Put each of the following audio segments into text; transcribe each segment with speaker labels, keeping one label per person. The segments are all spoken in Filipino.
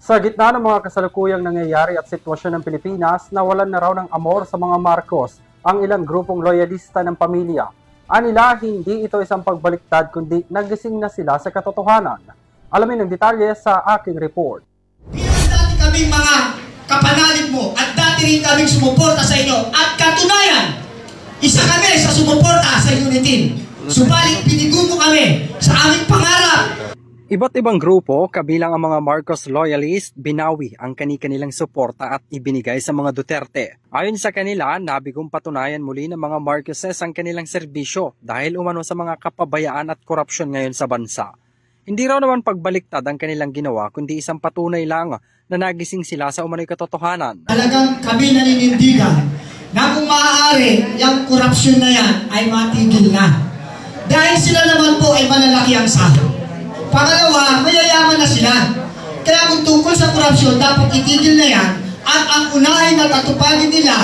Speaker 1: Sa gitna ng mga kasalukuyang nangyayari at sitwasyon ng Pilipinas, nawalan na raw ng amor sa mga Marcos ang ilang grupong loyalista ng pamilya. Anila, hindi ito isang pagbaliktad kundi nagising na sila sa katotohanan. Alamin ang detalye sa aking report.
Speaker 2: Dati kaming mga kapanalig mo at dati rin kaming sumuporta sa inyo at katunayan, isa kami sa sumuporta sa Unitin. Subalit binigo mo kami sa aming pangarap.
Speaker 1: Iba't ibang grupo, kabilang ang mga Marcos loyalist, binawi ang kani-kanilang suporta at ibinigay sa mga Duterte. Ayon sa kanila, nabigong patunayan muli ng mga Marcoses ang kanilang serbisyo dahil umano sa mga kapabayaan at korupsyon ngayon sa bansa. Hindi raw naman pagbaliktad ang kanilang ginawa kundi isang patunay lang na nagising sila sa umano'y katotohanan.
Speaker 2: Talagang kami naninindigan na kung maaari, yung korupsyon na yan ay matigil na. Dahil sila naman po ay malalaki ang sahod. Pangalawa, mayayaman na sila. Kaya kung tungkol sa korupsyon, dapat itigil na yan at ang unahin na tatupagin nila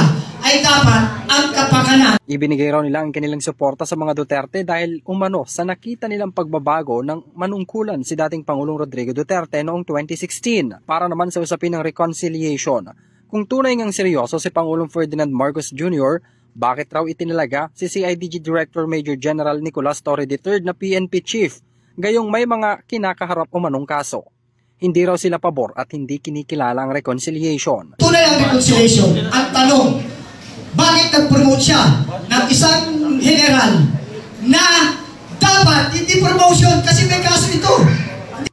Speaker 2: ay dapat ang kapakanan.
Speaker 1: Ibinigay raw nila ang kanilang suporta sa mga Duterte dahil umano sa nakita nilang pagbabago ng manungkulan si dating Pangulong Rodrigo Duterte noong 2016 para naman sa usapin ng reconciliation. Kung tunay ngang seryoso si Pangulong Ferdinand Marcos Jr., bakit raw itinalaga si CIDG Director Major General Nicolas Torre III na PNP Chief? Gayong may mga kinakaharap umanong kaso. Hindi raw sila pabor at hindi kinikilala ang reconciliation.
Speaker 2: Tunay ang reconciliation. Ang tanong, bakit nag-promote siya ng isang general na dapat hindi promotion kasi may kaso ito?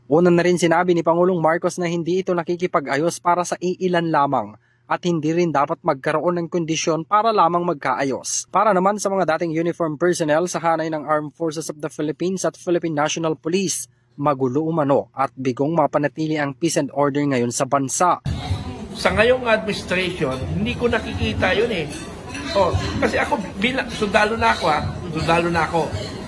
Speaker 1: Una na rin sinabi ni Pangulong Marcos na hindi ito nakikipag-ayos para sa iilan lamang at hindi rin dapat magkaroon ng kondisyon para lamang magkaayos. Para naman sa mga dating uniform personnel sa hanay ng Armed Forces of the Philippines at Philippine National Police, magulo umano at bigong mapanatili ang peace and order ngayon sa bansa.
Speaker 3: Sa ngayong administration, hindi ko nakikita yun eh. Kasi ako, sundalo na ako.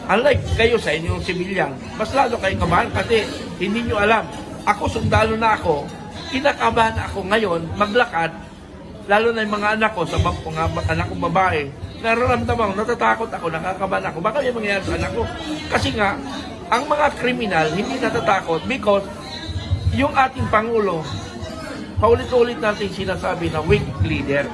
Speaker 3: Unlike kayo sa inyong civilian, mas lalo kayong kabahan kasi hindi nyo alam. Ako, sundalo na ako, kinakabahan ako ngayon maglakad, lalo na yung mga anak ko, sa mga anak kong babae, nararamdaman ko, natatakot ako, nakakabahan ako. Baka yung mangyayari sa anak ko. Kasi nga, ang mga kriminal hindi natatakot because yung ating Pangulo, paulit-ulit natin sinasabi na weak leader.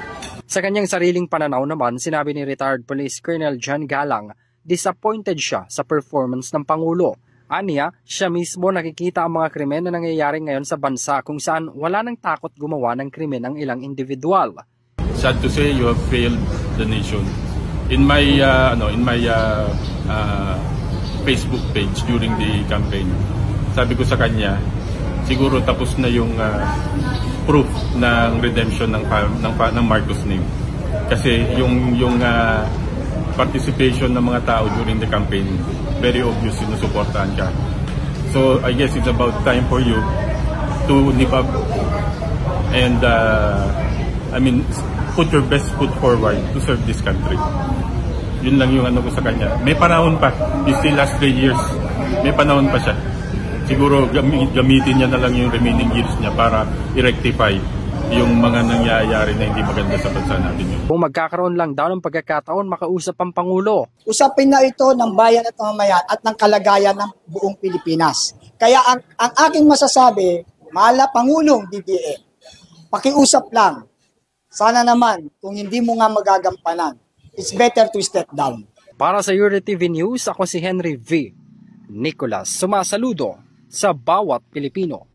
Speaker 1: Sa kanyang sariling pananaw naman, sinabi ni retired Police Colonel John Galang, disappointed siya sa performance ng Pangulo. Aniya, siya mismo nakikita ang mga krimen na nangyayari ngayon sa bansa kung saan wala nang takot gumawa ng krimen ang ilang individual.
Speaker 4: Sad to say you have failed the nation. In my Facebook page during the campaign, sabi ko sa kanya, siguro tapos na yung proof ng redemption ng Marcos name. Kasi yung participation ng mga tao during the campaign, very obvious sinusuportahan ka. So I guess it's about time for you to nip up and put your best foot forward to serve this country. Yun lang yung ano ko sa kanya. May panahon pa. He still last 3 years. May panahon pa siya. Siguro gamitin niya na lang yung remaining years niya para i-rectify yung mga nangyayari na hindi maganda sa bansa natin yun.
Speaker 1: Kung magkakaroon lang daw ng pagkakataon, makausap ang Pangulo.
Speaker 5: Usapin na ito ng bayan at mamamayan at ng kalagayan ng buong Pilipinas. Kaya ang aking masasabi, mahal na Pangulong BBM, pakiusap lang. Sana naman, kung hindi mo nga magagampanan, it's better to step down.
Speaker 1: Para sa Euro TV News, ako si Henry V. Nicolas, sumasaludo sa bawat Pilipino.